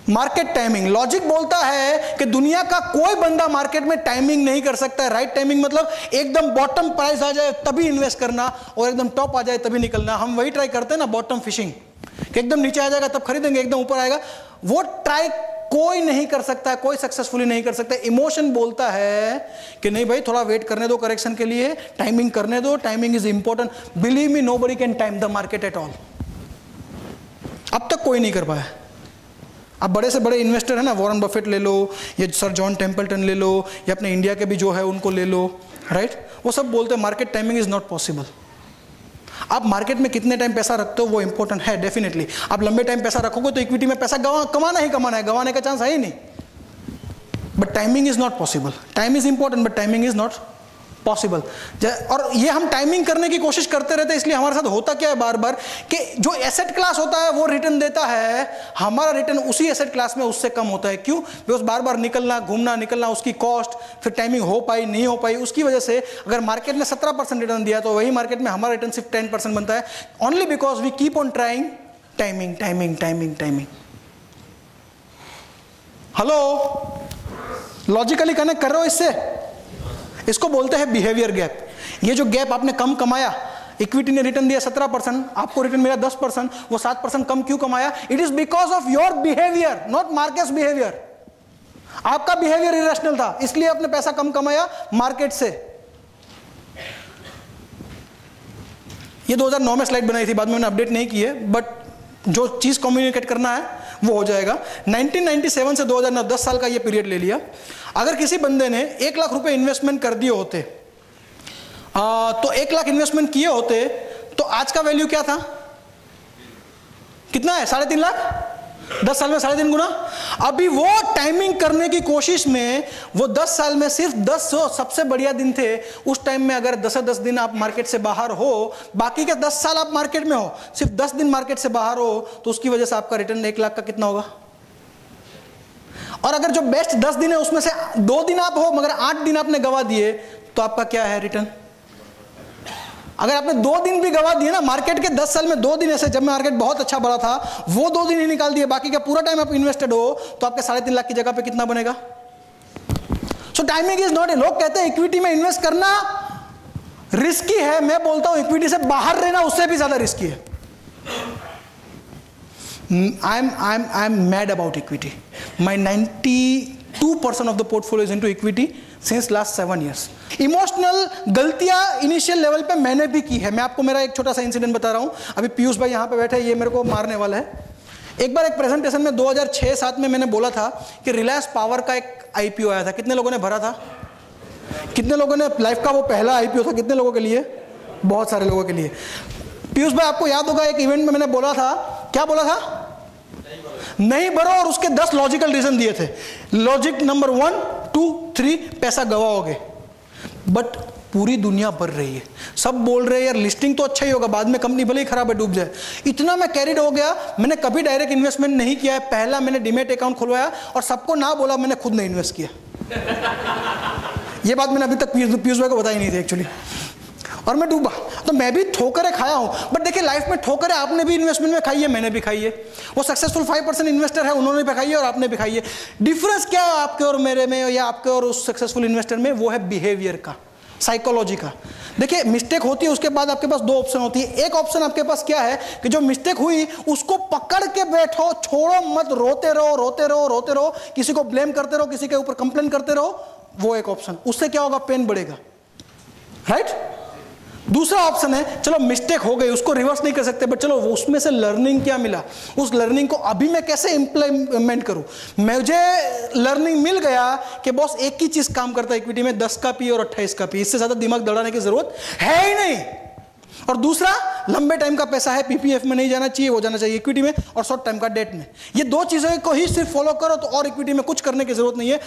Market timing, logic बोलता है कि दुनिया का कोई बंदा मार्केट में टाइमिंग नहीं कर सकता है। राइट टाइमिंग मतलब एकदम बॉटम प्राइस आ जाए तभी इन्वेस्ट करना और एकदम टॉप आ जाए तभी निकलना। हम वही ट्राई करते हैं ना, बॉटम फिशिंग, कि एकदम नीचे आ जाएगा तब खरीदेंगे, एकदम ऊपर आएगा। वो ट्राई कोई नहीं कर सकता है, कोई सक्सेसफुली नहीं कर सकता। इमोशन बोलता है कि नहीं भाई थोड़ा वेट करने दो करेक्शन के लिए, टाइमिंग करने दो, timing is important. Believe me, nobody can time the market at all. अब तक कोई नहीं कर पाया। अब बड़े से बड़े इन्वेस्टर है ना, वॉरेन बफेट ले लो, या सर जॉन टेम्पल्टन ले लो, या अपने इंडिया के भी जो है उनको ले लो, राइट? वो सब बोलते हैं market timing is not possible. आप मार्केट में कितने टाइम पैसा रखते हो वो इंपॉर्टेंट है डेफिनेटली। आप लंबे टाइम पैसा रखोगे तो इक्विटी में पैसा कमाना ही कमाना है, गंवाने का चांस है ही नहीं। But timing is not possible. Time is important but timing is not possible. और ये हम टाइमिंग करने की कोशिश करते रहते हैं, इसलिए हमारे साथ होता क्या है बार बार कि जो एसेट क्लास होता है वो रिटर्न देता है, हमारा रिटर्न उसी एसेट क्लास में उससे कम होता है। क्यों? बिकॉज बार बार निकलना, घूमना, निकलना, उसकी कॉस्ट, फिर टाइमिंग हो पाई नहीं हो पाई, उसकी वजह से अगर मार्केट ने 17% रिटर्न दिया तो वही मार्केट में हमारा रिटर्न सिर्फ 10% बनता है, only because we keep on trying timing timing timing timing. Hello, logically connect कर रहे हो इससे? इसको बोलते हैं बिहेवियर गैप। ये जो गैप, आपने कम कमाया, इक्विटी ने रिटर्न दिया 17%, आपको रिटर्न मिला 10%, वो 7% कम क्यों कमाया? It is because of your behaviour, not market behaviour. आपका बिहेवियर इरेशनल था, इसलिए आपने पैसा कम कमाया मार्केट से। ये 2009 में स्लाइड बनाई थी, बाद में मैंने अपडेट नहीं की है, बट जो चीज कम्युनिकेट करना है वो हो जाएगा। 1997 से 2009, 10 साल का ये पीरियड ले लिया। अगर किसी बंदे ने 1 लाख रुपए इन्वेस्टमेंट कर दिए होते, तो 1 लाख इन्वेस्टमेंट किए होते तो आज का वैल्यू क्या था? कितना है? 3.5 लाख। 10 साल में 3.5 गुना। अभी वो टाइमिंग करने की कोशिश में, वो 10 साल में सिर्फ 10 सबसे बढ़िया दिन थे। उस टाइम में अगर 10 दिन आप मार्केट से बाहर हो, बाकी के 10 साल आप मार्केट में हो, सिर्फ 10 दिन मार्केट से बाहर हो, तो उसकी वजह से आपका रिटर्न 1 लाख का कितना होगा? और अगर जो बेस्ट 10 दिन है उसमें से 2 दिन आप हो मगर 8 दिन आपने गवा दिए, तो आपका क्या है रिटर्न? अगर आपने 2 दिन भी गवा दिए ना, मार्केट के 10 साल में 2 दिन ऐसे, जब मार्केट बहुत अच्छा बढ़ा था, वो 2 दिन ही निकाल दिए, बाकी का पूरा टाइम आप इन्वेस्टेड हो, तो आपके 3.5 लाख की जगह पे कितना बनेगा? सो टाइमिंग इज नॉट ए। लोग कहते हैं इक्विटी में इन्वेस्ट करना रिस्की है, मैं बोलता हूं इक्विटी से बाहर रहना उससे भी ज्यादा रिस्की है। I am mad about equity. My 92% of the portfolio is into equity since last 7 years. Emotional गलतियां इनिशियल लेवल पे मैंने भी की है। मैं आपको मेरा एक छोटा सा इंसिडेंट बता रहा हूं। अभी पीयूष भाई यहाँ पे बैठे, ये मेरे को मारने वाला है। एक बार एक प्रेजेंटेशन में 2006-7 में मैंने बोला था कि रिलायंस पावर का एक आईपीओ आया था। कितने लोगों ने भरा था? कितने लोगों ने? लाइफ का वो पहला आईपीओ था। कितने लोगों के लिए? बहुत सारे लोगों के लिए। पीयूष भाई आपको याद होगा, एक इवेंट में मैंने बोला था, क्या बोला था? नहीं भरो, और उसके 10 लॉजिकल रीजन दिए थे। लॉजिक नंबर 1, 2, 3, पैसा गवाओगे। बट पूरी दुनिया भर रही है, सब बोल रहे हैं यार लिस्टिंग तो अच्छा ही होगा, बाद में कंपनी भले ही खराब है डूब जाए। इतना मैं कैरिड हो गया, मैंने कभी डायरेक्ट इन्वेस्टमेंट नहीं किया है। पहला मैंने डीमैट अकाउंट खुलवाया और सबको ना बोला, मैंने खुद नहीं इन्वेस्ट किया। ये बात मैंने अभी तक पीयूष भाई को बताई नहीं थी एक्चुअली, और मैं डूबा। तो मैं भी ठोकरें खाया हूं, बट देखिए लाइफ में ठोकरें आपने भी इन्वेस्टमेंट में खाई है, मैंने भी खाई है। वो सक्सेसफुल 5% इन्वेस्टर है, उन्होंने भी खाई है और आपने भी खाई है। डिफरेंस क्या है आपके और मेरे में, या आपके और उस सक्सेसफुल इन्वेस्टर में? वो है बिहेवियर का, साइकोलॉजी का। देखिए मिस्टेक होती है, उसके बाद आपके पास 2 ऑप्शन होती है। एक ऑप्शन आपके पास क्या है कि जो मिस्टेक हुई उसको पकड़ के बैठो, छोड़ो मत, रोते रहो रोते रहो रोते रहो, किसी को ब्लेम करते रहो, किसी के ऊपर कंप्लेन करते रहो। वो एक ऑप्शन, उससे क्या होगा? पेन बढ़ेगा, राइट? दूसरा ऑप्शन है, चलो मिस्टेक हो गई, उसको रिवर्स नहीं कर सकते, बट चलो उसमें से लर्निंग क्या मिला, उस लर्निंग को अभी मैं कैसे इंप्लीमेंट करूं। मुझे लर्निंग मिल गया कि बॉस एक ही चीज काम करता है इक्विटी में, 10 का पी और 28 का पी, इससे ज्यादा दिमाग दौड़ाने की जरूरत है ही नहीं। और दूसरा, लंबे टाइम का पैसा है, पीपीएफ में नहीं जाना चाहिए, वो जाना चाहिए इक्विटी में, और शॉर्ट टाइम का डेट में। ये 2 चीजों को ही सिर्फ फॉलो करो तो और इक्विटी में कुछ करने की जरूरत नहीं है।